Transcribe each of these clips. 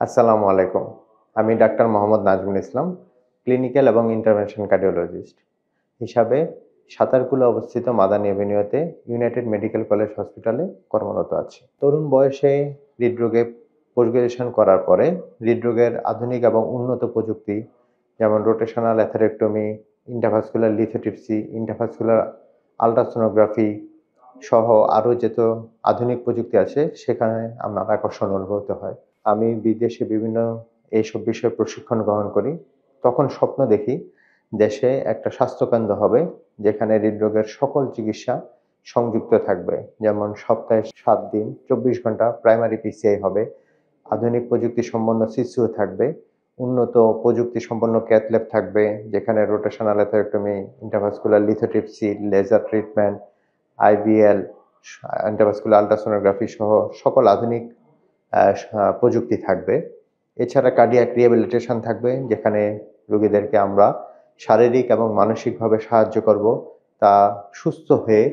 আসসালামু আলাইকুম। আমি ডাক্তার মোহাম্মদ নাজমুল ইসলাম, ক্লিনিক্যাল এবং ইন্টারভেনশন কার্ডিওলজিস্ট হিসাবে সাতারকুলে অবস্থিত মাদানী এভিনিউতে ইউনাইটেড মেডিকেল কলেজ হসপিটালে কর্মরত আছি। তরুণ বয়সে হৃদরোগে পোস্ট গ্র্যাজুয়েশন করার পরে হৃদরোগের আধুনিক এবং উন্নত প্রযুক্তি যেমন rotational atherectomy, intravascular lithotripsy, intravascular ultrasonography সহ আরও যত আধুনিক প্রযুক্তি আছে সেখানে আমার আকর্ষণ অনুভূত হয়। আমি বিদেশে বিভিন্ন এইসব বিষয়ে প্রশিক্ষণ গ্রহণ করি। তখন স্বপ্ন দেখি দেশে একটা স্বাস্থ্যকেন্দ্র হবে যেখানে হৃদরোগের সকল চিকিৎসা সংযুক্ত থাকবে। যেমন সপ্তাহে ৭ দিন ২৪ ঘন্টা প্রাইমারি পিসিআই হবে, আধুনিক প্রযুক্তি সম্পন্ন সিসিও থাকবে, উন্নত প্রযুক্তি সম্পন্ন ক্যাথ ল্যাব থাকবে যেখানে rotational atherectomy, intravascular lithotripsy, laser treatment, IVL, intravascular ultrasonography সহ সকল আধুনিক প্রযুক্তি থাকবে। এছাড়া কার্ডিয়াক রিহ্যাবিলিটেশন থাকবে যেখানে রোগীদেরকে আমরা শারীরিক এবং মানসিকভাবে সাহায্য করব তা সুস্থ হয়ে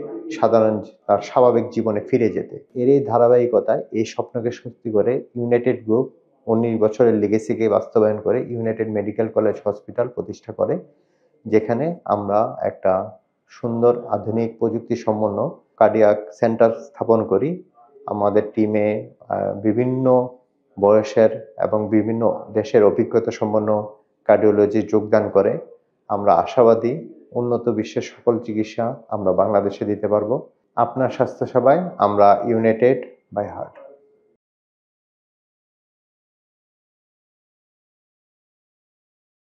তার স্বাভাবিক জীবনে ফিরে যেতে। এরই ধারাবাহিকতায় এই স্বপ্নকে সত্যি করে ইউনাইটেড গ্রুপ ১৯ বছরের লেগেসিকে বাস্তবায়ন করে ইউনাইটেড মেডিকেল কলেজ হসপিটাল প্রতিষ্ঠা করে, যেখানে আমরা একটা সুন্দর আধুনিক প্রযুক্তি সম্পন্ন কার্ডিয়াক সেন্টার স্থাপন করি। আমাদের টিমে বিভিন্ন বয়সের এবং বিভিন্ন দেশের অভিজ্ঞতা সম্পন্ন কার্ডিওলজিস্ট যোগদান করে। আমরা আশাবাদী উন্নত বিশ্বের সকল চিকিৎসা আমরা বাংলাদেশে দিতে পারবো। আপনার স্বাস্থ্যসেবায় আমরা ইউনাইটেড বাই হার্ট।